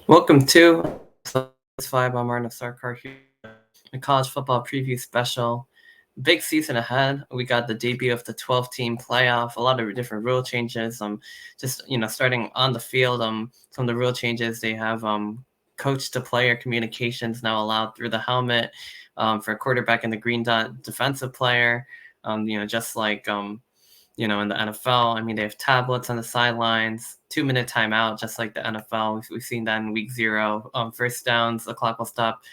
Welcome to SportsVibe. I'm Arnav Sarkar here. A college football preview special. Big season ahead. We got the debut of the 12-team playoff. A lot of different rule changes. Starting on the field. Some of the rule changes they have. Coach-to-player communications now allowed through the helmet. For a quarterback and the green dot defensive player. Just like in the NFL. I mean, they have tablets on the sidelines, 2-minute timeout, just like the NFL. We've seen that in week 0. First downs, the clock will stop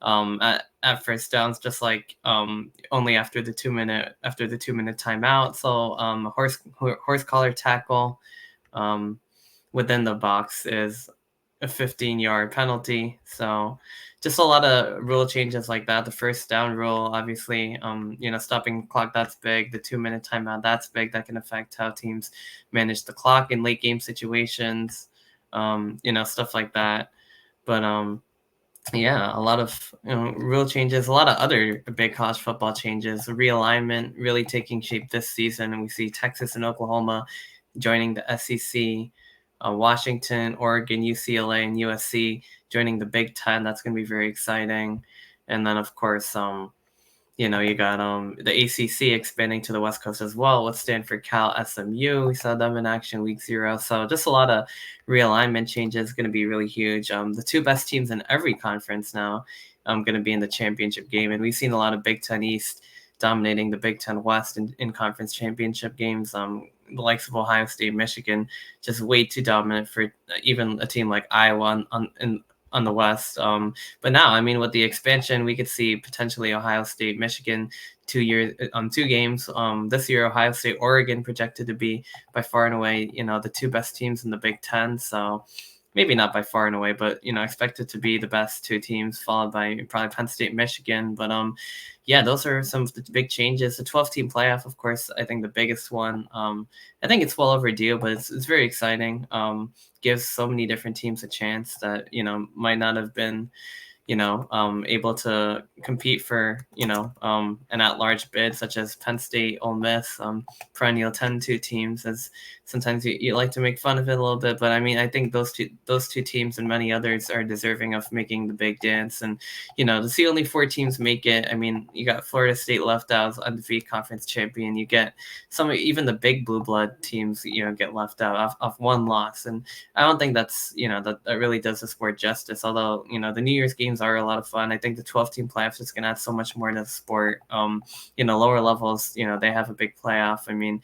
at first downs, just like only after the 2-minute timeout. So horse collar tackle within the box is a 15-yard penalty. So just a lot of rule changes like that. The first down rule, obviously, stopping the clock, that's big. The 2-minute timeout, that's big. That can affect how teams manage the clock in late game situations, stuff like that. But a lot of rule changes, a lot of other big college football changes. The realignment really taking shape this season, and we see Texas and Oklahoma joining the SEC. Washington, Oregon, UCLA, and USC joining the Big Ten. That's going to be very exciting. And then, of course, you got the ACC expanding to the West Coast as well with Stanford, Cal, SMU. We saw them in action week 0. So just a lot of realignment changes going to be really huge. The 2 best teams in every conference now going to be in the championship game. And we've seen a lot of Big Ten East dominating the Big Ten West in conference championship games. The likes of Ohio State, Michigan, just way too dominant for even a team like Iowa on the West. But now, I mean, with the expansion, we could see potentially Ohio State, Michigan, 2 games. This year, Ohio State, Oregon projected to be by far and away, the 2 best teams in the Big Ten. So maybe not by far and away, but expected to be the best 2 teams, followed by probably Penn State, Michigan. But those are some of the big changes. The 12-team playoff, of course, I think the biggest one. I think it's well overdue, but it's very exciting. Gives so many different teams a chance that might not have been able to compete for, an at-large bid, such as Penn State, Ole Miss, perennial 10-2 teams, as sometimes you like to make fun of it a little bit. But I mean, I think those two teams and many others are deserving of making the big dance. And, to see only 4 teams make it, I mean, you got Florida State left out as undefeated conference champion. You get even the big blue blood teams, get left out off 1 loss. And I don't think that's, that really does the sport justice. Although, the New Year's games are a lot of fun. I think the 12-team playoffs is going to add so much more to the sport. Lower levels, they have a big playoff. I mean,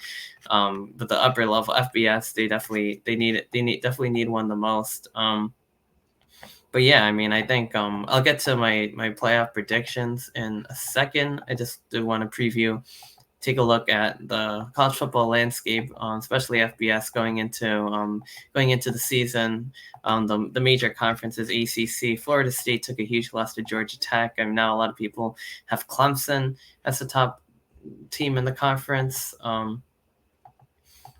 but the upper level FBS, they definitely need one the most. But yeah, I mean, I think I'll get to my playoff predictions in a second. I just do want to take a look at the college football landscape, especially FBS going into the season. The major conferences, ACC, Florida State took a huge loss to Georgia Tech. I mean, now a lot of people have Clemson as the top team in the conference,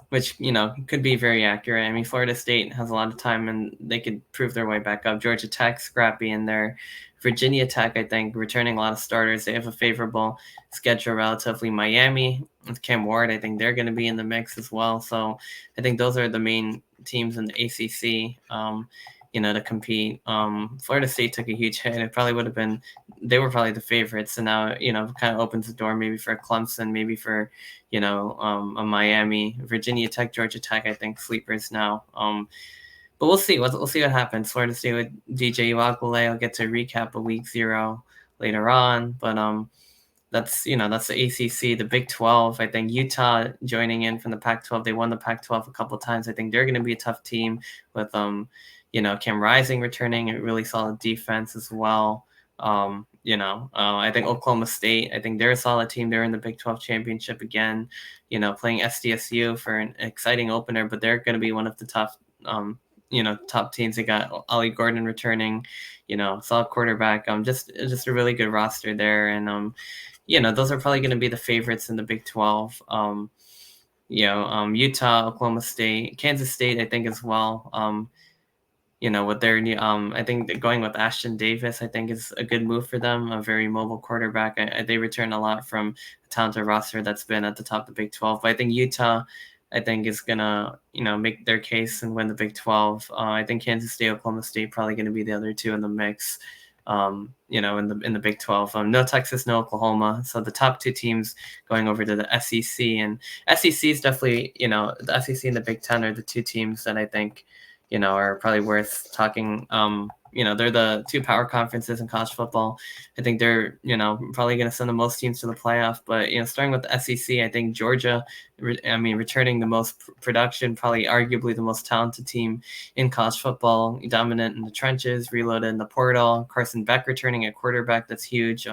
which, could be very accurate. I mean, Florida State has a lot of time and they could prove their way back up. Georgia Tech, scrappy in there. Virginia Tech, I think, returning a lot of starters. They have a favorable schedule relatively. Miami with Cam Ward, I think they're going to be in the mix as well. So I think those are the main teams in the ACC, to compete. Florida State took a huge hit. It probably would have been, they were probably the favorites. So now, kind of opens the door maybe for Clemson, maybe for, a Miami. Virginia Tech, Georgia Tech, I think sleepers now. But we'll see. We'll see what happens. Florida State with DJ Uwagwale. I'll get to recap a week 0 later on. But that's the ACC. The Big 12, I think Utah joining in from the Pac-12. They won the Pac-12 a couple of times. I think they're going to be a tough team with Cam Rising returning, a really solid defense as well. I think Oklahoma State, I think they're a solid team. They're in the Big 12 championship again, playing SDSU for an exciting opener, but they're going to be one of the tough top teams. They got Ollie Gordon returning, solid quarterback. Just a really good roster there. And, those are probably going to be the favorites in the Big 12. Utah, Oklahoma State, Kansas State, I think as well. With their new, I think going with Ashton Davis, I think is a good move for them. A very mobile quarterback. They return a lot from a talented roster that's been at the top of the Big 12. But I think Utah, I think is gonna, make their case and win the Big 12. I think Kansas State, Oklahoma State probably going to be the other two in the mix. In the Big 12. No Texas, no Oklahoma. So the top two teams going over to the SEC, and SEC is definitely, the SEC and the Big 10 are the two teams that I think, are probably worth talking. They're the two power conferences in college football. I think they're, probably going to send the most teams to the playoff. But, starting with the SEC, I think Georgia, returning the most production, probably arguably the most talented team in college football, dominant in the trenches, reloaded in the portal. Carson Beck returning at quarterback. That's huge.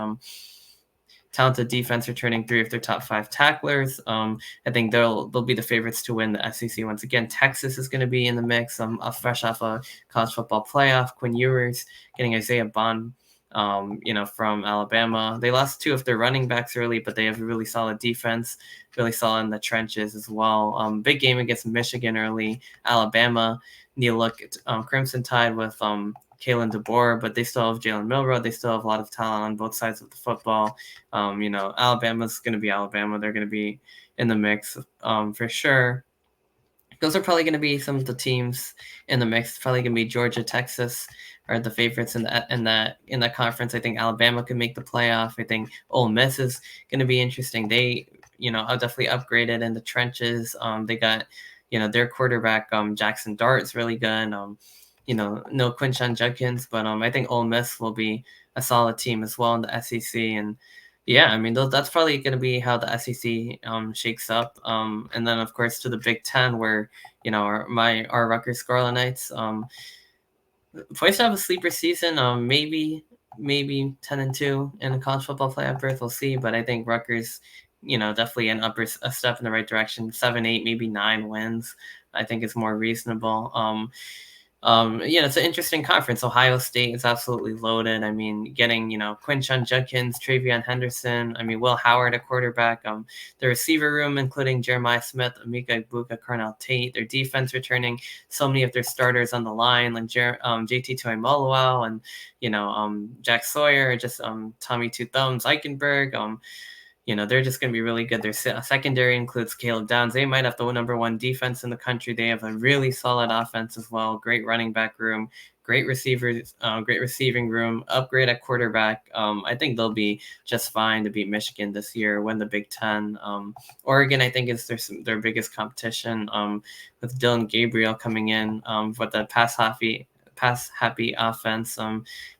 Talented defense returning 3 of their top 5 tacklers. I think they'll be the favorites to win the SEC once again. Texas is going to be in the mix. Fresh off a college football playoff. Quinn Ewers getting Isaiah Bond, from Alabama. They lost 2 of their running backs early, but they have a really solid defense, really solid in the trenches as well. Big game against Michigan early. Alabama need to look at Crimson Tide with Kalen DeBoer, but they still have Jalen Milroe. They still have a lot of talent on both sides of the football. Alabama's going to be Alabama. They're going to be in the mix for sure. Those are probably going to be some of the teams in the mix. Probably going to be Georgia, Texas are the favorites in that conference. I think Alabama could make the playoff. I think Ole Miss is going to be interesting. They, are definitely upgraded in the trenches. They got, their quarterback Jackson Dart's really good. No Quinshon Judkins, but I think Ole Miss will be a solid team as well in the SEC. And yeah, that's probably going to be how the SEC shakes up. And then of course to the Big 10, where our Rutgers Scarlet Knights poised to have a sleeper season. Maybe 10-2 in a college football playoff berth. We'll see, but I think Rutgers, definitely a step in the right direction. 7-8, maybe 9 wins, I think is more reasonable. It's an interesting conference. Ohio State is absolutely loaded. Getting, Quinshon Judkins, Travion Henderson, Will Howard at quarterback. The receiver room, including Jeremiah Smith, Emeka Egbuka, Carnell Tate. Their defense returning so many of their starters on the line, like JT Tuimoloau and, Jack Sawyer, just Tommy Two Thumbs Eichenberg. They're just going to be really good. Their secondary includes Caleb Downs. They might have the number 1 defense in the country. They have a really solid offense as well. Great running back room, great receivers, great receiving room, upgrade at quarterback. I think they'll be just fine to beat Michigan this year, win the Big 10. Oregon, I think, is their biggest competition with Dylan Gabriel coming in with the pass-happy offense,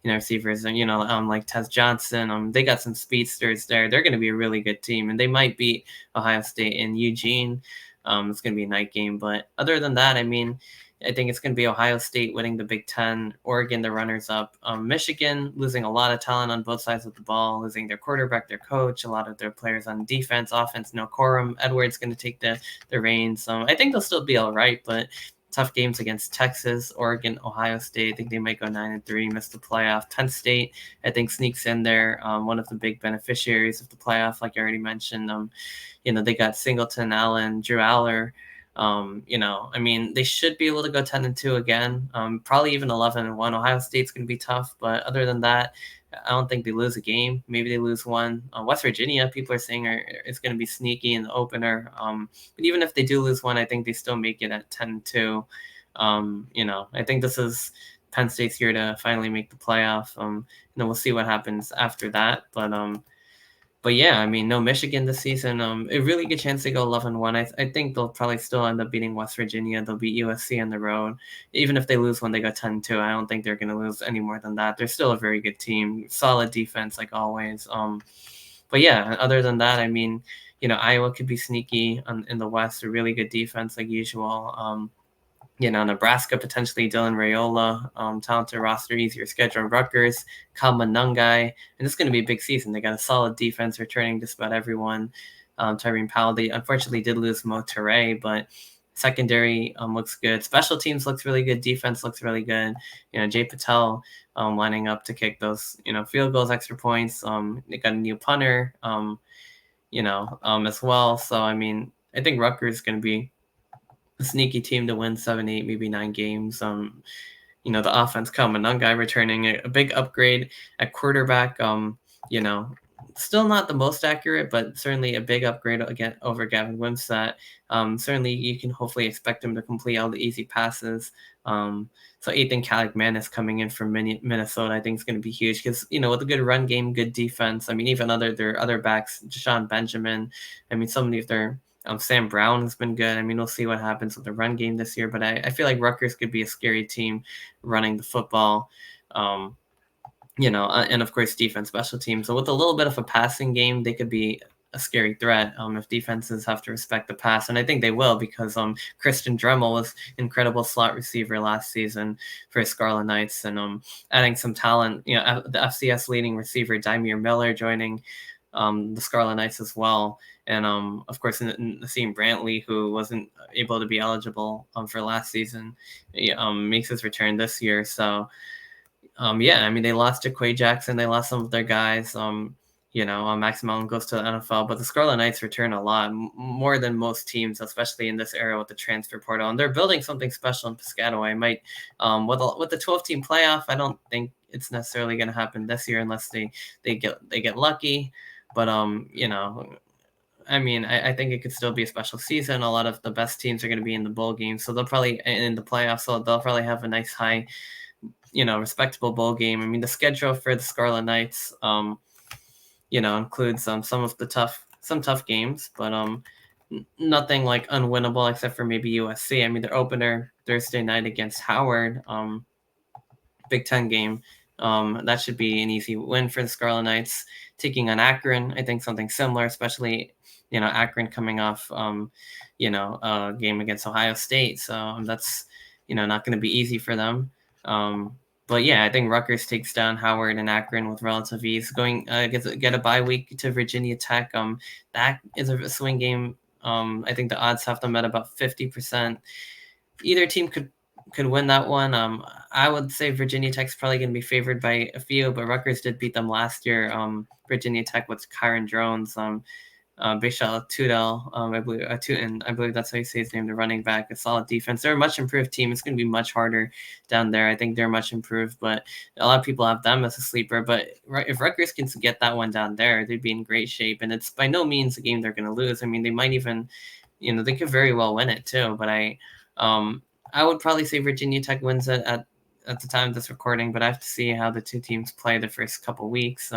receivers, and, like Tez Johnson. They got some speedsters there. They're going to be a really good team, and they might beat Ohio State in Eugene. It's going to be a night game. But other than that, I think it's going to be Ohio State winning the Big 10, Oregon the runners-up. Michigan losing a lot of talent on both sides of the ball, losing their quarterback, their coach, a lot of their players on defense, offense, no quorum. Edwards going to take the reins. I think they'll still be all right, but tough games against Texas, Oregon, Ohio State. I think they might go 9-3, miss the playoff. Penn State, I think, sneaks in there. One of the big beneficiaries of the playoff, like I already mentioned. They got Singleton, Allen, Drew Aller. They should be able to go 10-2 again. Probably even 11-1. Ohio State's going to be tough, but other than that, I don't think they lose a game. Maybe they lose one. West Virginia, people are saying is going to be sneaky in the opener. But even if they do lose one, I think they still make it at 10-2. I think this is Penn State's year to finally make the playoff. We'll see what happens after that. But yeah, no Michigan this season. A really good chance to go 11-1. I think they'll probably still end up beating West Virginia. They'll beat USC on the road. Even if they lose when they go 10-2, I don't think they're going to lose any more than that. They're still a very good team. Solid defense, like always. But yeah, other than that, Iowa could be sneaky in the West. A really good defense, like usual. Nebraska, potentially Dylan Raiola, talented roster, easier schedule. Rutgers, Kyle Monangai, and it's going to be a big season. They got a solid defense returning just about everyone. Tyreen Powell, they unfortunately did lose Mo Toure, but secondary looks good. Special teams looks really good. Defense looks really good. Jay Patel lining up to kick those, field goals, extra points. They got a new punter, as well. So, I think Rutgers is going to be a sneaky team to win 7-8, maybe 9 games. The offense, Kyle Monangai returning a big upgrade at quarterback. Still not the most accurate, but certainly a big upgrade again over Gavin Wimsatt. Certainly you can hopefully expect him to complete all the easy passes. So Ethan Caligman coming in from Minnesota, I think is going to be huge because, with a good run game, good defense. I mean, even their other backs, Deshaun Benjamin. I mean, so many of their Sam Brown has been good. I mean, we'll see what happens with the run game this year, but I feel like Rutgers could be a scary team running the football. And of course defense, special teams. So with a little bit of a passing game, they could be a scary threat if defenses have to respect the pass, and I think they will because Kristen Dremel was incredible slot receiver last season for Scarlet Knights, and adding some talent. The FCS leading receiver Dymere Miller joining the Scarlet Knights as well, and of course Nassim Brantley, who wasn't able to be eligible for last season, makes his return this year. So. I mean, they lost to Quay Jackson. They lost some of their guys. Max Melton goes to the NFL, but the Scarlet Knights return a lot, more than most teams, especially in this era with the transfer portal. And they're building something special in Piscataway. Might with the 12-team playoff, I don't think it's necessarily going to happen this year unless they get lucky. But I mean, I think it could still be a special season. A lot of the best teams are going to be in the bowl game, so they'll probably in the playoffs. So they'll probably have a nice high. Respectable bowl game. I mean, the schedule for the Scarlet Knights, includes some tough games, but nothing like unwinnable except for maybe USC. I mean, their opener Thursday night against Howard, Big Ten game, that should be an easy win for the Scarlet Knights. Taking on Akron, I think something similar, especially Akron coming off a game against Ohio State, so that's not going to be easy for them. But yeah, I think Rutgers takes down Howard and Akron with relative ease. Going get a bye week to Virginia Tech. That is a swing game. I think the odds have them at about 50%. Either team could win that one. I would say Virginia Tech's probably going to be favored by a few, but Rutgers did beat them last year. Virginia Tech with Kyron Drones. Bishal Tudel, I believe that's how you say his name, the running back, a solid defense. They're a much improved team. It's going to be much harder down there. I think they're much improved, but a lot of people have them as a sleeper. But if Rutgers can get that one down there, they'd be in great shape. And it's by no means a game they're going to lose. I mean, they might even, they could very well win it too. But I would probably say Virginia Tech wins it at the time of this recording, but I have to see how the two teams play the first couple weeks.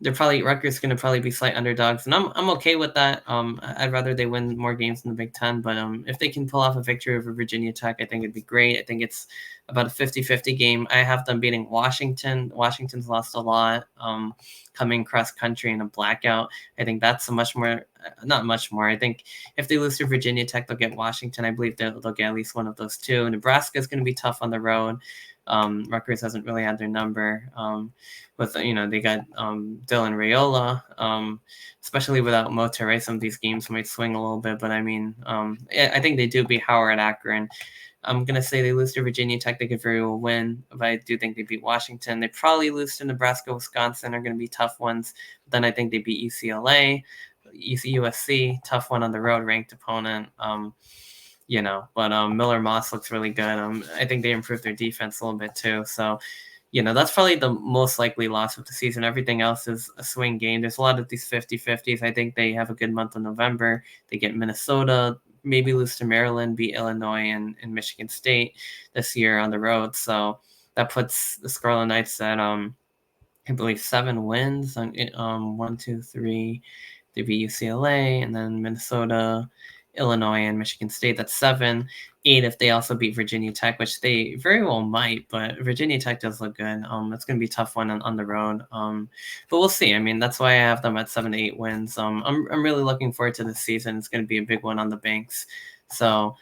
Rutgers going to probably be slight underdogs, and I'm okay with that. I'd rather they win more games in the Big Ten, but if they can pull off a victory over Virginia Tech, I think it'd be great. I think it's about a 50-50 game. I have them beating Washington. Washington's lost a lot, coming cross country in a blackout. I think that's not much more. I think if they lose to Virginia Tech, they'll get Washington. I believe they'll get at least one of those two. Nebraska is going to be tough on the road. Rutgers hasn't really had their number. They got Dylan Raiola, especially without Motere. Some of these games might swing a little bit, but I mean, I think they do beat Howard, Akron. I'm going to say they lose to Virginia Tech. They could very well win, but I do think they beat Washington. They probably lose to Nebraska, Wisconsin are going to be tough ones. But then I think they beat UCLA, USC, tough one on the road, ranked opponent. But Miller Moss looks really good. I think they improved their defense a little bit too. So, that's probably the most likely loss of the season. Everything else is a swing game. There's a lot of these 50-50s. I think they have a good month of November. They get Minnesota, maybe lose to Maryland, beat Illinois and Michigan State this year on the road. So that puts the Scarlet Knights at, I believe, 7 wins on 1, 2, 3. They beat UCLA and then Minnesota, Illinois, and Michigan State. That's 7. 8 if they also beat Virginia Tech, which they very well might, but Virginia Tech does look good. That's going to be a tough one on the road. But we'll see. I mean, that's why I have them at 7 to 8 wins. I'm really looking forward to this season. It's going to be a big one on the Banks. So,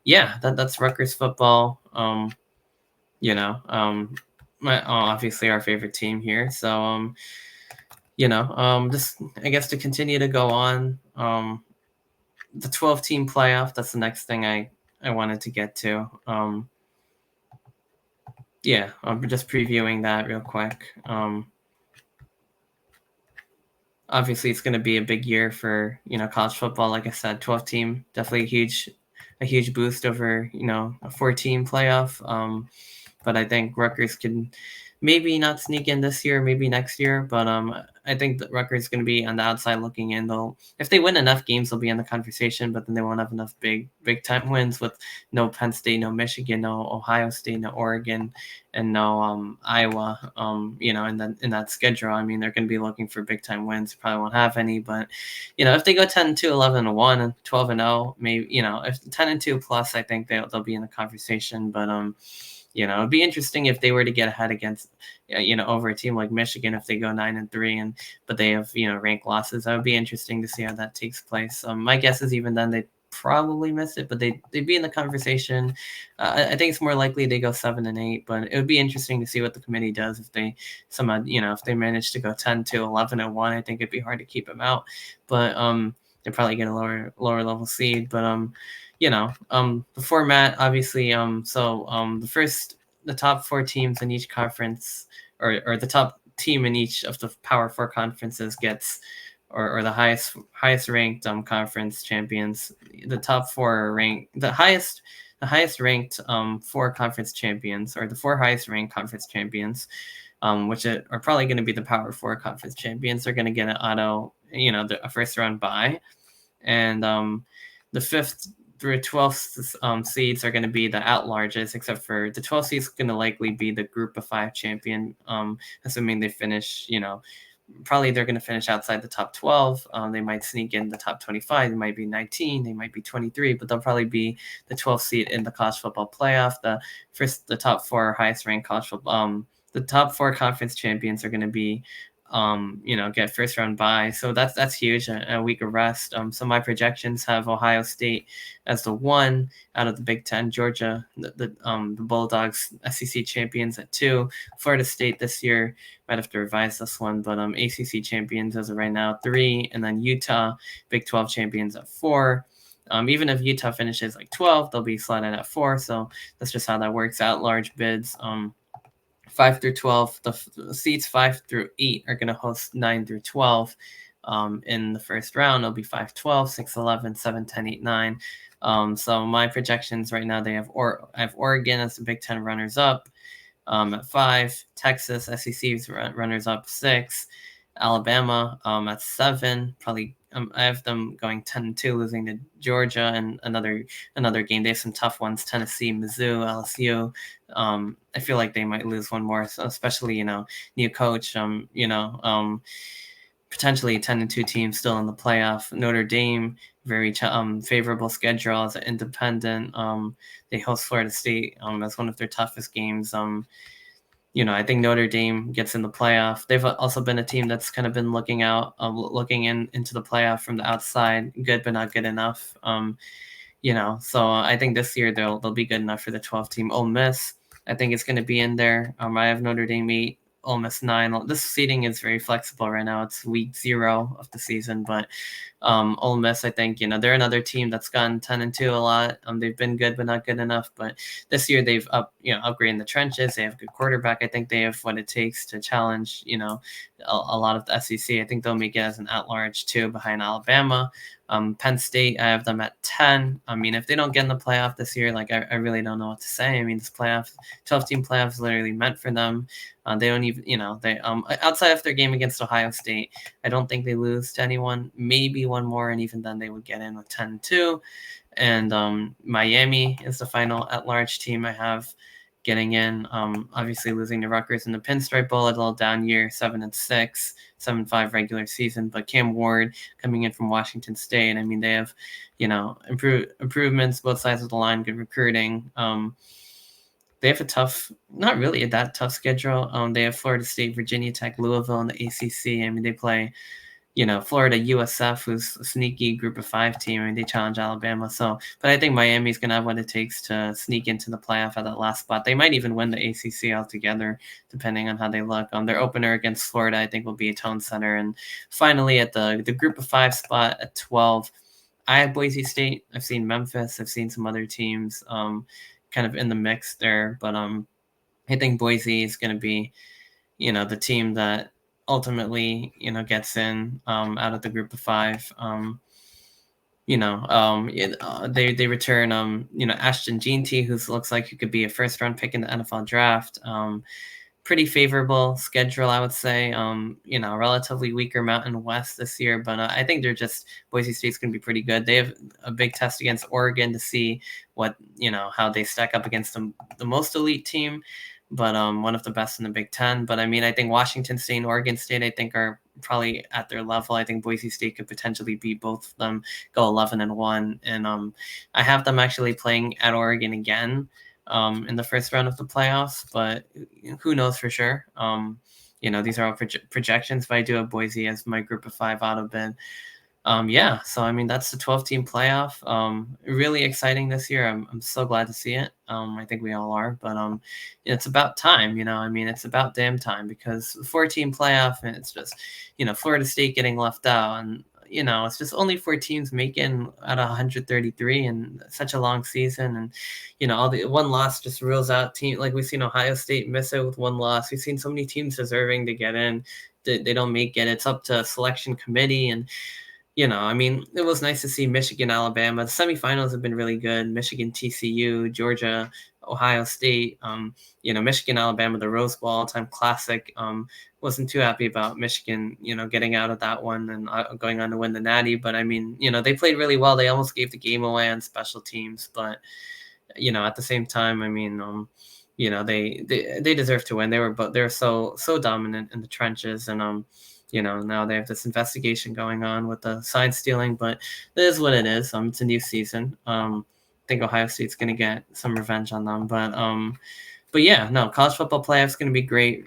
yeah, that's Rutgers football. Obviously our favorite team here. So, just I guess to continue to go on. The 12-team playoff, that's the next thing I wanted to get to. I'm just previewing that real quick. Obviously, it's going to be a big year for, college football. Like I said, 12-team, definitely a huge boost over, a 4-team playoff. But I think Rutgers can maybe not sneak in this year, maybe next year, but I think that Rutgers is going to be on the outside looking in. If they win enough games, they'll be in the conversation, but then they won't have enough big time wins with no Penn State, no Michigan, no Ohio State, no Oregon, and no Iowa. In that schedule, I mean, they're going to be looking for big time wins. Probably won't have any, but if they go 10-2, 11-1, and 12-0, maybe if 10-2 plus, I think they'll be in the conversation, but it'd be interesting if they were to get ahead against, over a team like Michigan, if they go 9-3 but they have, ranked losses. That would be interesting to see how that takes place. My guess is even then they'd probably miss it, but they'd be in the conversation. I think it's more likely they go 7-8, but it would be interesting to see what the committee does if they somehow, if they manage to go 10-2, 11-1. I think it'd be hard to keep them out, but they probably get a lower level seed, but the format, obviously, the top 4 teams in each conference, or the top team in each of the Power 4 conferences gets, or the highest ranked conference champions. The top 4 the highest ranked 4 conference champions, or the 4 highest ranked conference champions, which are probably going to be the Power 4 conference champions, are going to get an auto, a first round bye, and the 5th through 12th seeds are going to be the at-larges, except for the 12th seeds going to likely be the group of 5 champion, assuming they finish, probably they're going to finish outside the top 12. They might sneak in the top 25. They might be 19. They might be 23, but they'll probably be the 12th seed in the college football playoff. The top 4 highest ranked college football, the top 4 conference champions are going to be, get first round bye. So that's huge, a week of rest. So my projections have Ohio State as the 1 out of the Big Ten, Georgia, the Bulldogs, SEC champions at 2, Florida State this year, might have to revise this one, but ACC champions as of right now 3, and then Utah, Big 12 champions at 4. Even if Utah finishes like 12, they'll be slotted at 4. So that's just how that works out. Large bids. 5 through 12, the seeds 5 through 8 are going to host 9 through 12 in the first round. It'll be 5-12, 6-11, 7-10, 8-9. So my projections right now, I have Oregon as the Big Ten runners-up at 5, Texas, SEC's runners-up 6, Alabama at 7. Probably I have them going 10-2, losing to Georgia, and another game. They have some tough ones: Tennessee, Mizzou, LSU. I feel like they might lose one more, so especially new coach. Potentially 10-2 team still in the playoff. Notre Dame, very favorable schedule as an independent. They host Florida State as one of their toughest games. I think Notre Dame gets in the playoff. They've also been a team that's kind of been looking into the playoff from the outside, good but not good enough. So I think this year they'll be good enough for the 12 team. Ole Miss, I think it's going to be in there. I have Notre Dame 8, Ole Miss 9. This seeding is very flexible right now. It's week 0 of the season, but Ole Miss, I think, they're another team that's gone 10-2 a lot. They've been good but not good enough. But this year they've upgraded the trenches. They have a good quarterback. I think they have what it takes to challenge, a lot of the SEC. I think they'll make it as an at-large too, behind Alabama. Penn State, I have them at 10. I mean, if they don't get in the playoff this year, I really don't know what to say. I mean, this 12-team playoff is literally meant for them. They don't even, they outside of their game against Ohio State, I don't think they lose to anyone. Maybe one more, and even then they would get in with 10-2. And Miami is the final at-large team I have getting in. Obviously losing to Rutgers in the Pinstripe Bowl, a little down year, 7-6, 7-5 regular season. But Cam Ward coming in from Washington State. I mean, they have, improvements both sides of the line, good recruiting. They have not really that tough schedule. They have Florida State, Virginia Tech, Louisville in the ACC. I mean, they play, Florida USF, who's a sneaky group of 5 team. I mean, they challenge Alabama. But I think Miami's going to have what it takes to sneak into the playoff at that last spot. They might even win the ACC altogether, depending on how they look. Their opener against Florida, I think, will be a tone setter. And finally, at the group of 5 spot at 12, I have Boise State. I've seen Memphis. I've seen some other teams kind of in the mix there. But I think Boise is going to be, the team that ultimately, gets in out of the group of 5. They return, Ashton Jeanty, who looks like he could be a first round pick in the NFL draft. pretty favorable schedule, I would say. Relatively weaker Mountain West this year, but I think Boise State's going to be pretty good. They have a big test against Oregon to see how they stack up against the most elite team, but one of the best in the Big Ten. But I mean, I think Washington State and Oregon State, I think, are probably at their level. I think Boise State could potentially beat both of them, go 11-1, and I have them actually playing at Oregon again in the first round of the playoffs, but who knows for sure. These are all projections, but I do have Boise as my group of 5 out of bid. So I mean, that's the 12-team playoff. Really exciting this year. I'm so glad to see it. I think we all are, but it's about time. It's about damn time, because the 4-team playoff, and it's just Florida State getting left out, and it's just only 4 teams making out of 133, and such a long season, and all the one loss just rules out team. Like, we've seen Ohio State miss it with 1 loss. We've seen so many teams deserving to get in, they don't make it. It's up to selection committee, and it was nice to see Michigan, Alabama. The semifinals have been really good. Michigan, TCU, Georgia, Ohio State. Michigan, Alabama, the Rose Bowl, all-time classic. Wasn't too happy about Michigan, getting out of that one and going on to win the Natty. But I mean, they played really well. They almost gave the game away on special teams. But at the same time, I mean, they deserve to win. They're so dominant in the trenches, and now they have this investigation going on with the sign stealing, but it is what it is. It's a new season. I think Ohio State's going to get some revenge on them, but yeah, no, college football playoffs going to be great.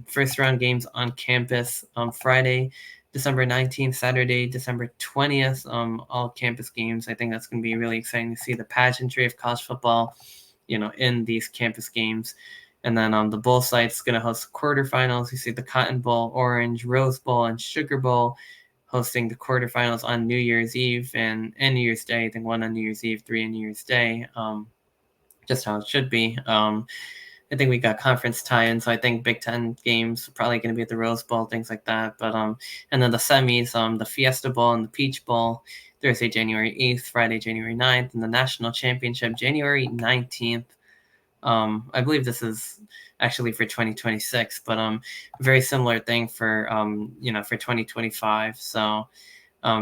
First round games on campus Friday, December 19th, Saturday, December 20th, all campus games. I think that's going to be really exciting to see the pageantry of college football, in these campus games. And then the bowl site's going to host quarterfinals. You see the Cotton Bowl, Orange, Rose Bowl, and Sugar Bowl hosting the quarterfinals on New Year's Eve and New Year's Day. I think 1 on New Year's Eve, 3 on New Year's Day, just how it should be. I think we got conference tie-in, so I think Big Ten games are probably going to be at the Rose Bowl, things like that. But and then the semis, the Fiesta Bowl and the Peach Bowl, Thursday, January 8th, Friday, January 9th, and the National Championship, January 19th. I believe this is actually for 2026, but very similar thing for for 2025. So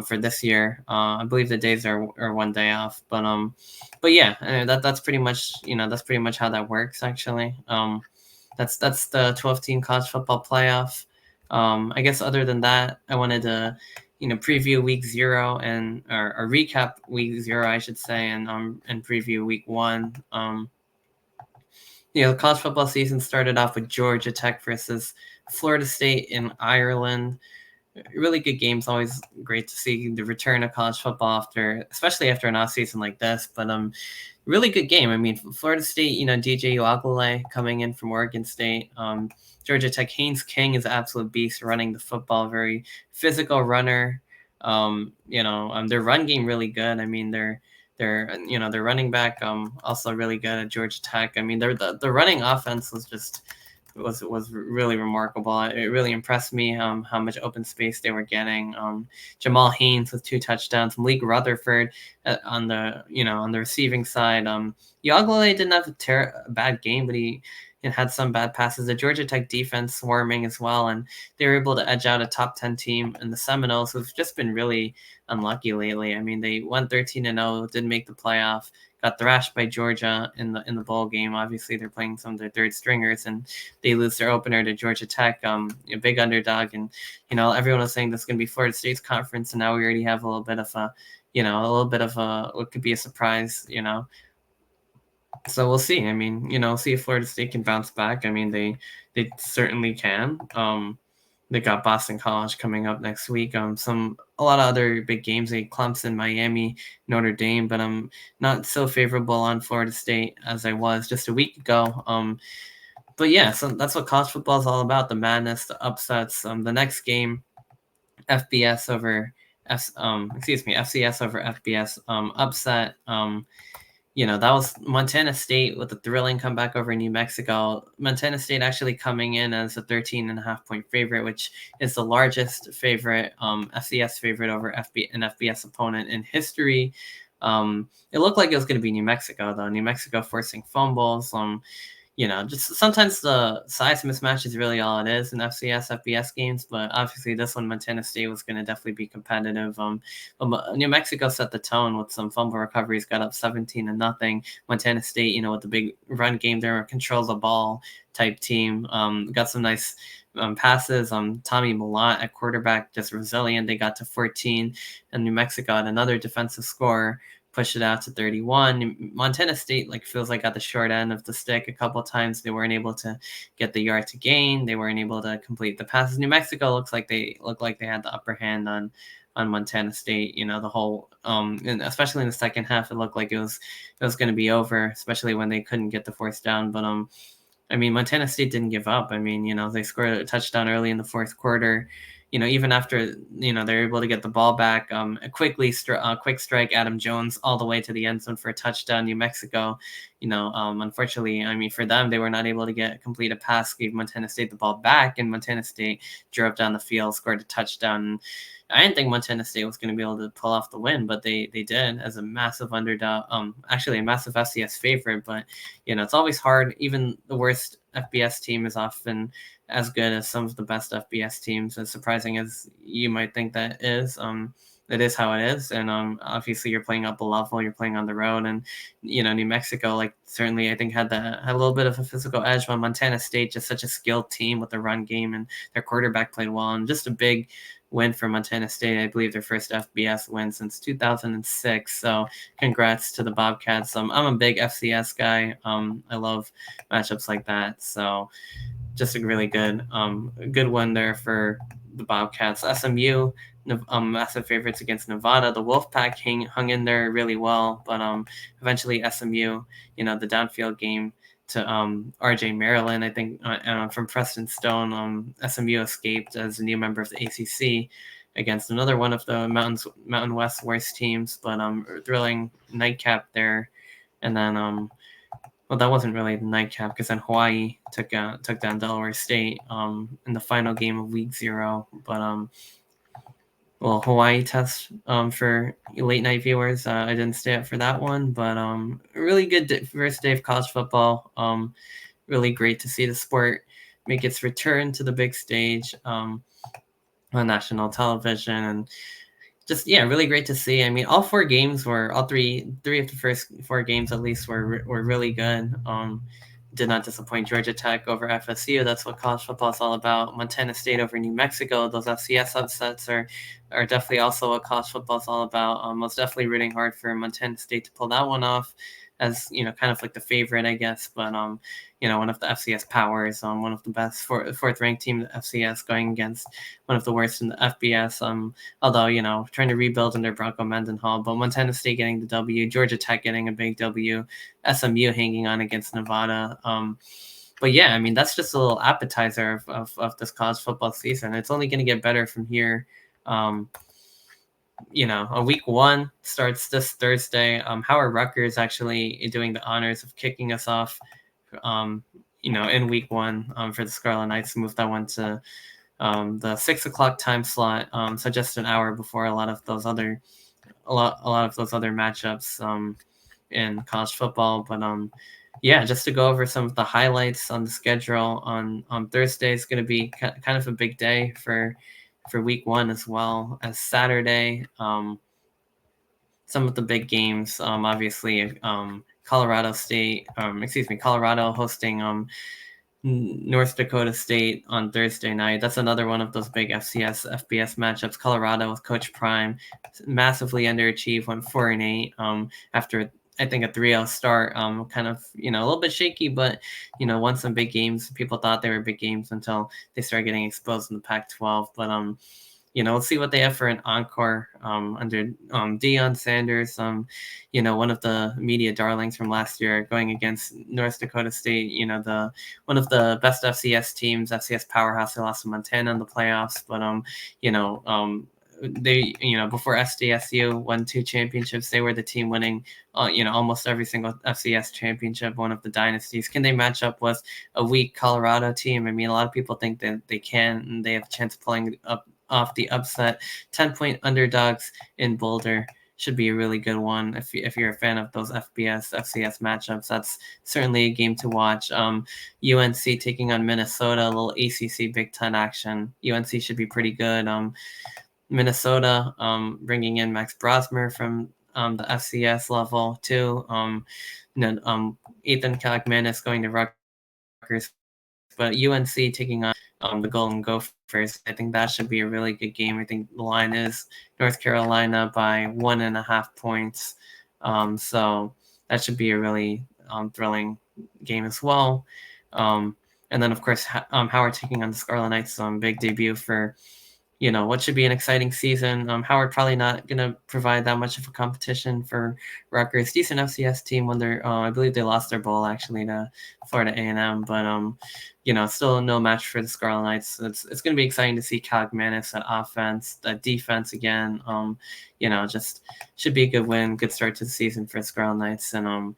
for this year, I believe the days are 1 day off, but yeah, that's pretty much how that works actually. That's the 12-team college football playoff. I guess other than that, I wanted to preview week 0 or recap week 0, I should say, and preview week 1. The college football season started off with Georgia Tech versus Florida State in Ireland. Really good games. Always great to see the return of college football especially after an off season like this. But really good game. I mean, Florida State, DJ Uiagalelei coming in from Oregon State. Georgia Tech, Haynes King is an absolute beast running the football. Very physical runner. Their run game really good. I mean, their running back also really good at Georgia Tech. I mean, the running offense was really remarkable. It really impressed me how much open space they were getting. Jamal Haynes with 2 touchdowns. Malik Rutherford on the receiving side. Uiagalelei didn't have a bad game, but he had some bad passes. The Georgia Tech defense swarming as well, and they were able to edge out a top 10 team in the Seminoles, who've just been really unlucky lately. I mean, they went 13-0, didn't make the playoff, got thrashed by Georgia in the bowl game. Obviously, they're playing some of their third stringers, and they lose their opener to Georgia Tech, a big underdog. And everyone was saying this is going to be Florida State's conference, and now we already have a little bit of what could be a surprise. So we'll see. I mean, see if Florida State can bounce back. I mean, they certainly can. They got Boston College coming up next week. A lot of other big games like Clemson, Miami, Notre Dame, but I'm not so favorable on Florida State as I was just a week ago. But yeah, so that's what college football is all about: the madness, the upsets. The next game, FCS over FBS upset. That was Montana State with a thrilling comeback over New Mexico. Montana State actually coming in as a 13.5-point favorite, which is the largest favorite, FCS favorite over an FBS opponent in history. It looked like it was going to be New Mexico, though. New Mexico forcing fumbles. just sometimes the size mismatch is really all it is in FCS, FBS games. But obviously, this one, Montana State was going to definitely be competitive. But New Mexico set the tone with some fumble recoveries, got up 17-0. Montana State, with the big run game, they're a control the ball type team. Got some nice passes. Tommy Malott at quarterback, just resilient. They got to 14, and New Mexico had another defensive score, pushed it out to 31. Montana State feels like got the short end of the stick a couple of times. They weren't able to get the yard to gain. They weren't able to complete the passes. New Mexico looked like they had the upper hand on Montana State. The whole and especially in the second half, it looked like it was going to be over, especially when they couldn't get the fourth down. But Montana State didn't give up. They scored a touchdown early in the fourth quarter. Even after, they're able to get the ball back, quick strike, Adam Jones all the way to the end zone for a touchdown. New Mexico, unfortunately, for them, they were not able to complete a pass, gave Montana State the ball back, and Montana State drove down the field, scored a touchdown. I didn't think Montana State was going to be able to pull off the win, but they did as a massive underdog, actually a massive FCS favorite. But, it's always hard. Even the worst FBS team is often as good as some of the best FBS teams, as surprising as you might think that is. It is how it is. And obviously you're playing up a level, you're playing on the road, and, New Mexico, certainly I think had a little bit of a physical edge, but Montana State, just such a skilled team with the run game, and their quarterback played well, and just a big win for Montana State. I believe their first FBS win since 2006. So congrats to the Bobcats. I'm a big FCS guy. I love matchups like that. So just a really good one there for the Bobcats. SMU, massive favorites against Nevada. The Wolfpack hung in there really well, but eventually SMU, the downfield game to RJ Maryland, I think, from Preston Stone, SMU escaped as a new member of the ACC against another one of the Mountain West worst teams, but thrilling nightcap there. And then, well, that wasn't really the nightcap, because then Hawaii took down Delaware State in the final game of week 0. But Hawaii test for late night viewers. I didn't stay up for that one, but really good first day of college football. Really great to see the sport make its return to the big stage on national television, and just really great to see. All 4 games all three of the first 4 games at least were really good. Did not disappoint. Georgia Tech over FSU. That's what college football is all about. Montana State over New Mexico. Those FCS upsets are definitely also what college football is all about. Most definitely rooting hard for Montana State to pull that one off, as kind of like the favorite, I guess. But one of the FCS powers, one of the best fourth ranked team in the FCS, going against one of the worst in the FBS. Although trying to rebuild under Bronco Mendenhall, but Montana State getting the W, Georgia Tech getting a big W, SMU hanging on against Nevada. But yeah, that's just a little appetizer of this college football season. It's only going to get better from here. Week 1 starts this Thursday. Howard Rutgers actually doing the honors of kicking us off, in week 1 for the Scarlet Knights. Move that one to the 6 o'clock time slot. So just an hour before a lot of those other matchups in college football. But just to go over some of the highlights on the schedule on Thursday is going to be kind of a big day for week 1 as well as Saturday. Some of the big games, obviously, Colorado hosting North Dakota State on Thursday night. That's another one of those big FCS, FBS matchups. Colorado with Coach Prime massively underachieved, went 4-8 after I think a 3-0 start. Kind of a little bit shaky, but won some big games. People thought they were big games until they started getting exposed in the Pac-12. But we'll see what they have for an encore under Deion Sanders, one of the media darlings from last year, going against North Dakota State, one of the best FCS teams, FCS powerhouse. They lost to Montana in the playoffs, but they, before SDSU won 2 championships, they were the team winning, almost every single FCS championship, one of the dynasties. Can they match up with a weak Colorado team? A lot of people think that they can, and they have a chance of pulling up off the upset. 10-point underdogs in Boulder. should be a really good one. If you're a fan of those FBS, FCS matchups, that's certainly a game to watch. UNC taking on Minnesota, a little ACC Big Ten action. UNC should be pretty good. Minnesota bringing in Max Brosmer from the FCS level too. Ethan Kalkmanis going to Rutgers, but UNC taking on the Golden Gophers. I think that should be a really good game. I think the line is North Carolina by 1.5 points. So that should be a really thrilling game as well. And then, of course, Howard taking on the Scarlet Knights, big debut for what should be an exciting season. Howard probably not going to provide that much of a competition for Rutgers. Decent FCS team when I believe they lost their bowl actually to Florida A&M, but still no match for the Scarlet Knights. It's going to be exciting to see Kalkmanis at offense, that defense again. Just should be a good win, good start to the season for the Scarlet Knights, and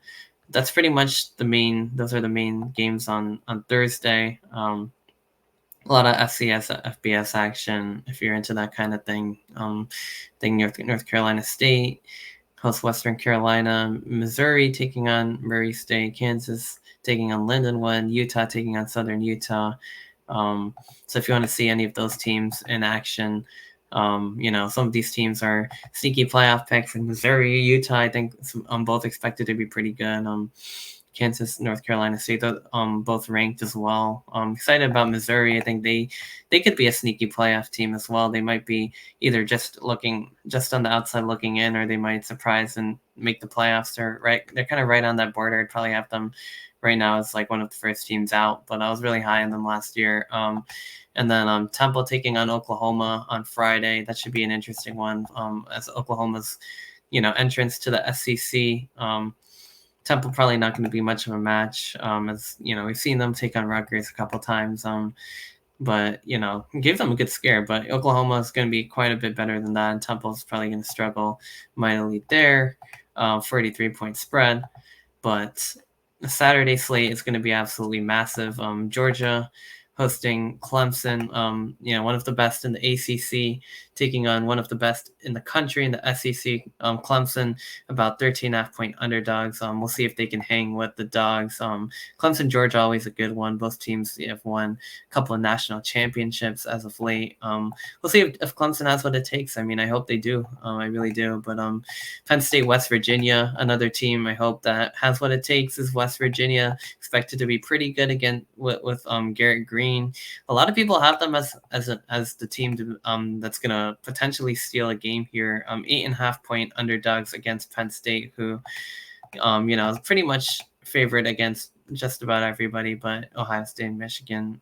that's pretty much those are the main games on Thursday. A lot of FCS, FBS action if you're into that kind of thing. North Carolina State hosts Western Carolina, Missouri taking on Murray State, Kansas taking on Lindenwood, Utah taking on Southern Utah. So if you want to see any of those teams in action, some of these teams are sneaky playoff picks. In Missouri, Utah, I think both expected to be pretty good. Kansas, North Carolina State, both ranked as well. I'm excited about Missouri. I think they could be a sneaky playoff team as well. They might be either just on the outside looking in, or they might surprise and make the playoffs. They're kind of right on that border. I'd probably have them right now as like one of the first teams out, but I was really high on them last year. And then Temple taking on Oklahoma on Friday. That should be an interesting one. As Oklahoma's entrance to the SEC. Temple probably not going to be much of a match, as we've seen them take on Rutgers a couple times, but gave them a good scare. But Oklahoma is going to be quite a bit better than that, and Temple's probably going to struggle mightily there. 43-point spread, but the Saturday slate is going to be absolutely massive. Georgia hosting Clemson, one of the best in the ACC, taking on one of the best in the country in the SEC. Clemson, about 13.5-point underdogs. We'll see if they can hang with the dogs. Clemson-Georgia, always a good one. Both teams have won a couple of national championships as of late. We'll see if Clemson has what it takes. I mean, I hope they do. I really do. But Penn State-West Virginia, another team I hope that has what it takes is West Virginia, expected to be pretty good again with Garrett Green. A lot of people have them as the team that's going to potentially steal a game here. 8.5-point underdogs against Penn State, who is pretty much favorite against just about everybody but Ohio State and Michigan.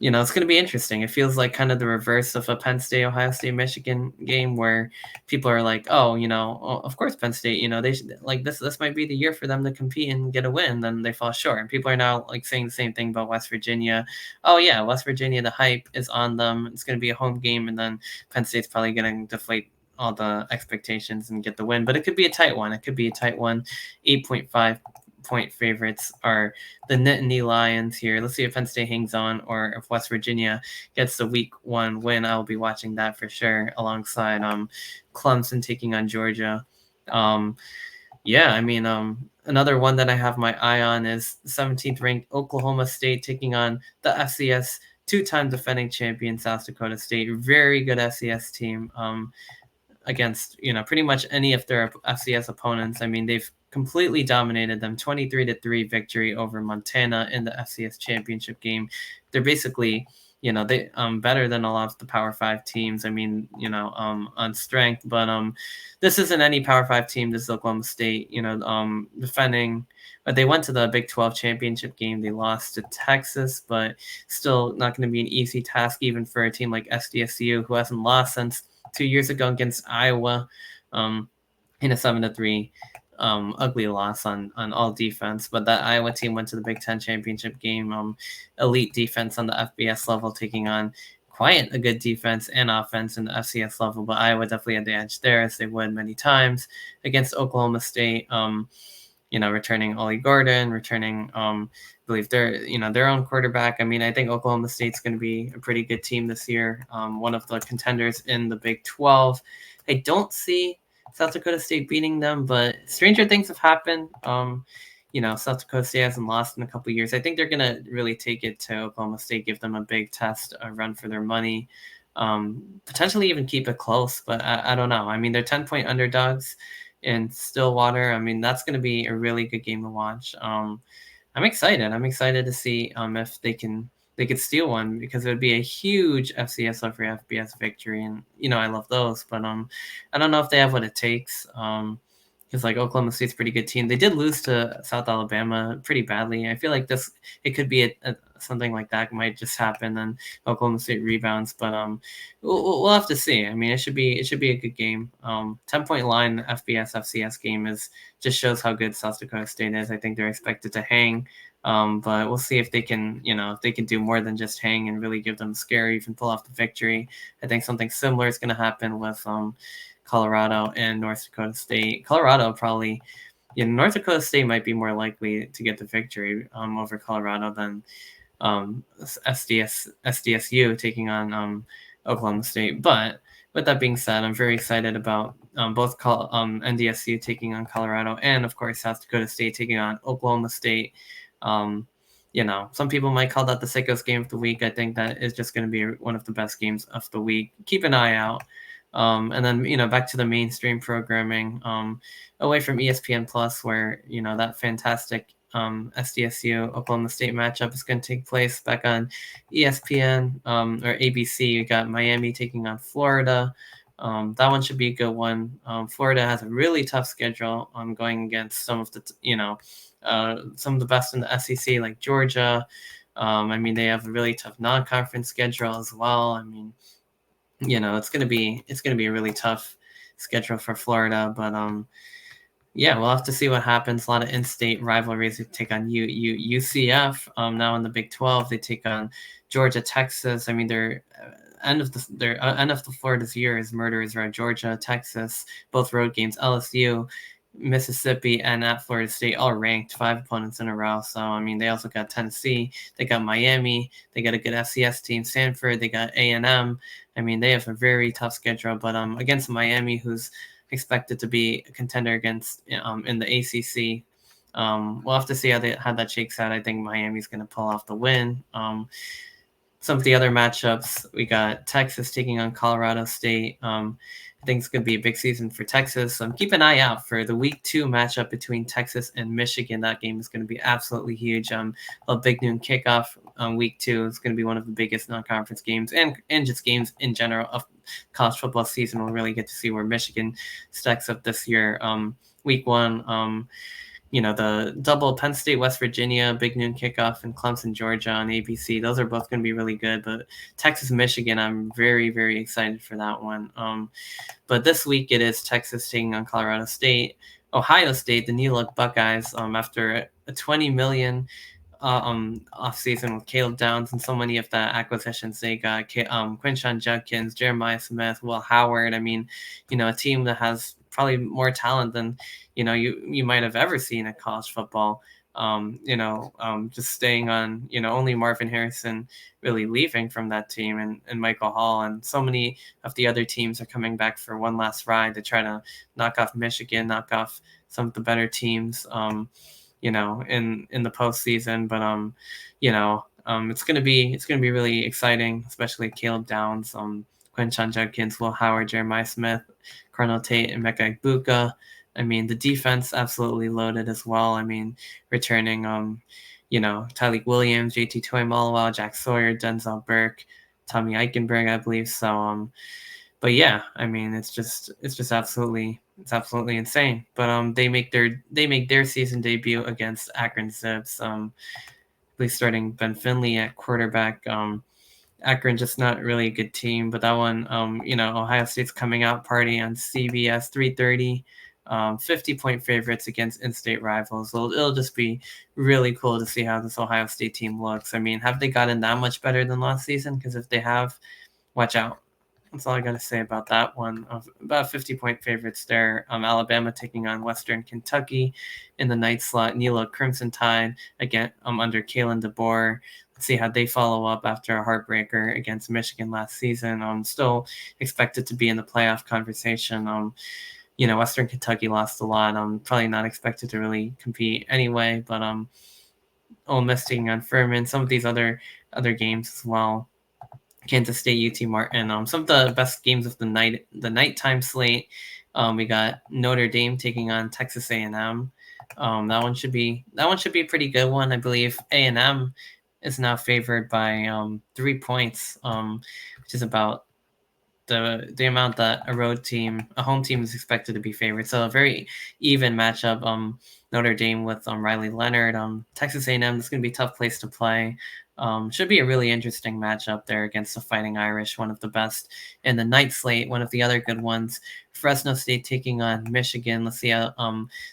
It's going to be interesting. It feels like kind of the reverse of a Penn State, Ohio State, Michigan game where people are like, of course Penn State, they should, like this might be the year for them to compete and get a win. Then they fall short. And people are now like saying the same thing about West Virginia. Oh yeah, West Virginia, the hype is on them. It's going to be a home game, and then Penn State's probably going to deflate all the expectations and get the win. But it could be a tight one. 8.5-point favorites are the Nittany Lions here. Let's see if Penn State hangs on, or if West Virginia gets the week 1 win. I'll be watching that for sure, alongside Clemson taking on Georgia. Another one that I have my eye on is 17th ranked Oklahoma State taking on the FCS 2-time defending champion South Dakota State. Very good FCS team. Against pretty much any of their FCS opponents. I mean, they've completely dominated them. 23-3 victory over Montana in the FCS championship game. They're basically they better than a lot of the Power 5 teams. I mean, on strength, but this isn't any Power 5 team. This is Oklahoma State. Defending. But they went to the Big 12 championship game. They lost to Texas, but still not going to be an easy task even for a team like SDSU, who hasn't lost since 2 years ago against Iowa, in a 7-3 ugly loss on all defense. But that Iowa team went to the Big 10 championship game. Elite defense on the FBS level, taking on quite a good defense and offense in the FCS level. But Iowa definitely had the edge there, as they would many times against Oklahoma State. Returning Ollie Gordon, I believe their own quarterback. I mean, I think Oklahoma State's going to be a pretty good team this year. One of the contenders in the Big 12. I don't see South Dakota State beating them, but stranger things have happened. South Dakota State hasn't lost in a couple of years. I think they're gonna really take it to Oklahoma State, give them a big test, a run for their money, potentially even keep it close. But I don't know. I mean, they're 10-point underdogs in Stillwater. I mean, that's gonna be a really good game to watch. I'm excited. I'm excited to see if they could steal one, because it would be a huge FCS over FBS victory, and I love those. But I don't know if they have what it takes. Because like Oklahoma State's a pretty good team. They did lose to South Alabama pretty badly. I feel like it could be something like that might just happen, and Oklahoma State rebounds. But we'll have to see. I mean, it should be a good game. 10-point line FBS FCS game just shows how good South Dakota State is. I think they're expected to hang. But we'll see if they can, if they can do more than just hang and really give them a scare, even pull off the victory. I think something similar is going to happen with Colorado and North Dakota State. Colorado probably, North Dakota State might be more likely to get the victory over Colorado than SDSU taking on Oklahoma State. But with that being said, I'm very excited about both NDSU taking on Colorado, and of course South Dakota State taking on Oklahoma State. Some people might call that the sickos game of the week. I think that is just going to be one of the best games of the week. Keep an eye out. And then, back to the mainstream programming, away from ESPN Plus, where, that fantastic SDSU Oklahoma State matchup is going to take place back on ESPN or ABC. You got Miami taking on Florida. That one should be a good one. Florida has a really tough schedule going against some of the, some of the best in the SEC, like Georgia. I mean, they have a really tough non-conference schedule as well. I mean, it's gonna be a really tough schedule for Florida, but we'll have to see what happens. A lot of in-state rivalries. They take on UCF. Now in the Big 12, they take on Georgia, Texas. I mean, their end of the Florida's year is Murderers Row. Georgia, Texas, both road games. LSU, Mississippi, and at Florida State, all ranked 5 opponents in a row. So, I mean, they also got Tennessee, they got Miami, they got a good FCS team, Stanford, they got A&M. I mean, they have a very tough schedule, but against Miami, who's expected to be a contender against in the ACC, we'll have to see how that shakes out. I think Miami's going to pull off the win. Some of the other matchups, we got Texas taking on Colorado State. I think it's going to be a big season for Texas. Keep an eye out for the Week 2 matchup between Texas and Michigan. That game is going to be absolutely huge. A big noon kickoff on Week 2. It's going to be one of the biggest non-conference games and just games in general of college football season. We'll really get to see where Michigan stacks up this year. Week 1, the double Penn State-West Virginia, big noon kickoff, and Clemson-Georgia on ABC. Those are both going to be really good. But Texas-Michigan, I'm very, very excited for that one. But this week it is Texas taking on Colorado State. Ohio State, the New Look Buckeyes, after a $20 million offseason with Caleb Downs and so many of the acquisitions they got, Quinshon Judkins, Jeremiah Smith, Will Howard. I mean, a team that has probably more talent than you might have ever seen in college football. Just staying on, only Marvin Harrison really leaving from that team, and Michael Hall, and so many of the other teams are coming back for one last ride to try to knock off Michigan, knock off some of the better teams, in the postseason. But it's gonna be really exciting, especially Caleb Downs, Quinshon Judkins, Will Howard, Jeremiah Smith, Cardinal Tate, and Mecca Ibuka. I mean, the defense absolutely loaded as well. I mean, returning, Tyleik Williams, JT Tuimoloau, Jack Sawyer, Denzel Burke, Tommy Eichenberg, I believe. So, but yeah, I mean, it's just absolutely insane. But they make their season debut against Akron Zips. Starting Ben Finley at quarterback. Akron just not really a good team, but that one, Ohio State's coming out party on CBS 3:30. 50-point favorites against in-state rivals. It'll just be really cool to see how this Ohio State team looks. I mean, have they gotten that much better than last season? Because if they have, watch out. That's all I got to say about that one. About 50-point favorites there. Alabama taking on Western Kentucky in the night slot. Nilo Crimson Tide again under Kalen DeBoer. Let's see how they follow up after a heartbreaker against Michigan last season. Still expected to be in the playoff conversation. Western Kentucky lost a lot. Probably not expected to really compete anyway, but Ole Miss taking on Furman, some of these other games as well. Kansas State, UT Martin. Some of the best games of the nighttime slate. We got Notre Dame taking on Texas A&M. That one should be a pretty good one. I believe A&M is now favored by 3 points, which is about the amount that a home team is expected to be favored. So a very even matchup. Notre Dame with Riley Leonard. Texas A&M is going to be a tough place to play. Should be a really interesting matchup there against the Fighting Irish, one of the best in the night slate. One of the other good ones, Fresno State taking on Michigan. Let's see how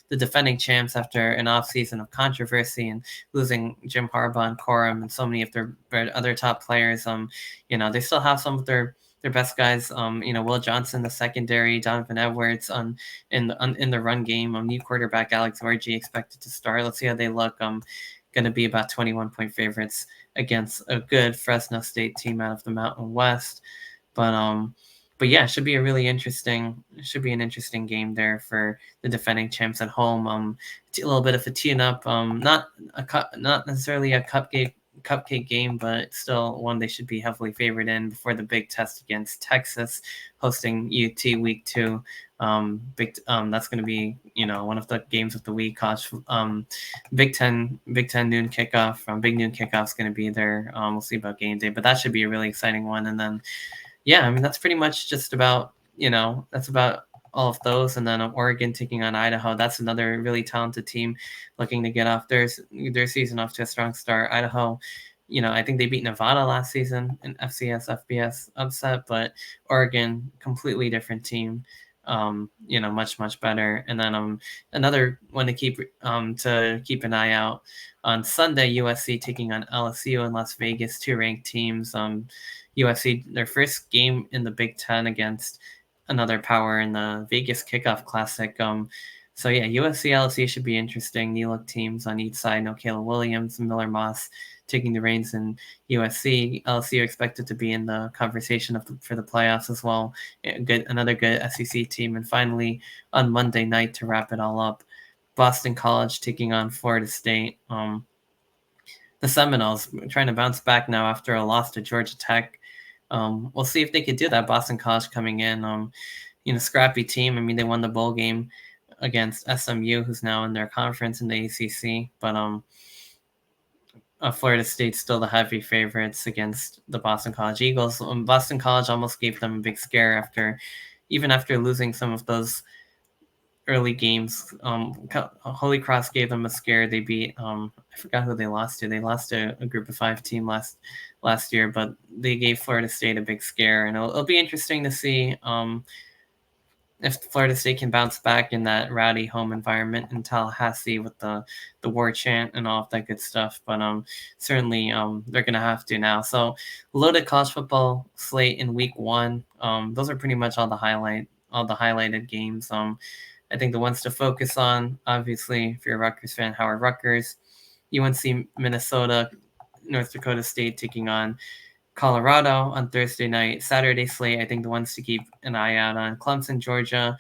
the defending champs, after an offseason of controversy and losing Jim Harbaugh and Corum and so many of their other top players, they still have some of their best guys. Will Johnson, the secondary, Donovan Edwards in the run game. New quarterback Alex Orji expected to start. Let's see how they look. Going to be about 21-point favorites against a good Fresno State team out of the Mountain West. But yeah, it should be an interesting game there for the defending champs at home. A little bit of a tune-up. Not necessarily a cupcake game, but still one they should be heavily favored in before the big test against Texas, hosting UT week 2. That's going to be one of the games of the week. Big Ten noon kickoff. Big noon kickoff is going to be there. We'll see about game day, but that should be a really exciting one. And then that's pretty much just about that's about all of those. And then Oregon taking on Idaho. That's another really talented team looking to get off their season off to a strong start. Idaho, I think they beat Nevada last season in FBS upset, but Oregon, completely different team. Much better. And then another one to keep an eye out on Sunday. USC taking on LSU in Las Vegas, 2 ranked teams. USC, their first game in the Big Ten against another power in the Vegas Kickoff Classic. So yeah, USC, LSU should be interesting. New look teams on each side. No Caleb Williams, Miller Moss taking the reins in USC. LSU expected to be in the conversation for the playoffs as well. Another good SEC team. And finally, on Monday night, to wrap it all up, Boston College taking on Florida State. The Seminoles trying to bounce back now after a loss to Georgia Tech. We'll see if they could do that. Boston College coming in, scrappy team. I mean, they won the bowl game against SMU, who's now in their conference in the ACC. But Florida State's still the heavy favorites against the Boston College Eagles. Boston College almost gave them a big scare after losing some of those early games. Holy Cross gave them a scare. They beat I forgot who they lost to. They lost to a group of 5 team last year, but they gave Florida State a big scare, and it'll be interesting to see if Florida State can bounce back in that rowdy home environment in Tallahassee with the war chant and all of that good stuff. But certainly they're going to have to now. So loaded college football slate in week 1. Those are pretty much all the highlighted games. I think the ones to focus on, obviously, if you're a Rutgers fan, Howard Rutgers, UNC Minnesota, North Dakota State taking on Colorado on Thursday night. Saturday slate, I think the ones to keep an eye out on, Clemson-Georgia,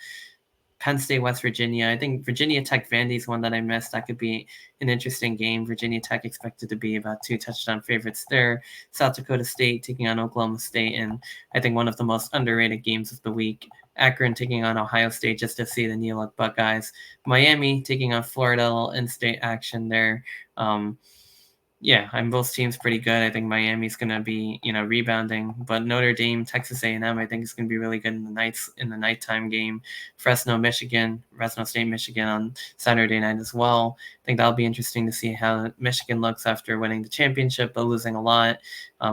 Penn State-West Virginia. I think Virginia Tech-Vandy is one that I missed. That could be an interesting game. Virginia Tech expected to be about 2 touchdown favorites there. South Dakota State taking on Oklahoma State, and I think one of the most underrated games of the week. Akron taking on Ohio State, just to see the New Look Buckeyes. Miami taking on Florida, a little in-state action there. Both teams pretty good. I think Miami's going to be, rebounding, but Notre Dame, Texas A&M, I think is going to be really good in the nighttime game. Fresno State, Michigan on Saturday night as well. I think that'll be interesting to see how Michigan looks after winning the championship, but losing a lot,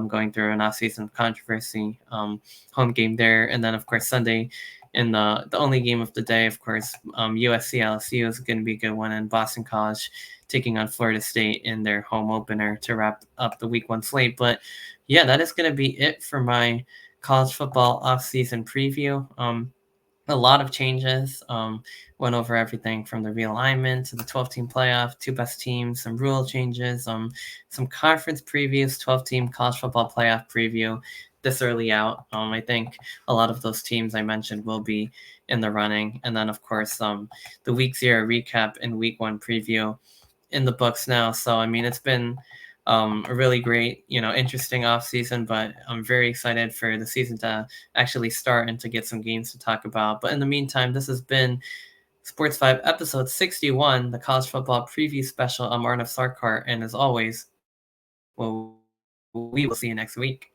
going through an offseason of controversy. Home game there. And then, of course, Sunday, in the only game of the day, of course, USC LSU is going to be a good one, and Boston College taking on Florida State in their home opener to wrap up the week 1 slate. But yeah, that is going to be it for my college football offseason preview. A lot of changes. Went over everything from the realignment to the 12-team playoff, 2 best teams, some rule changes, some conference previews, 12-team college football playoff preview this early out. I think a lot of those teams I mentioned will be in the running. And then, of course, the Week 0 recap and Week 1 preview in the books now. So, I mean, it's been a really great, interesting offseason, but I'm very excited for the season to actually start and to get some games to talk about. But in the meantime, this has been SportsVibe episode 61, the college football preview special. I'm Arnav Sarkar, and as always, well, we will see you next week.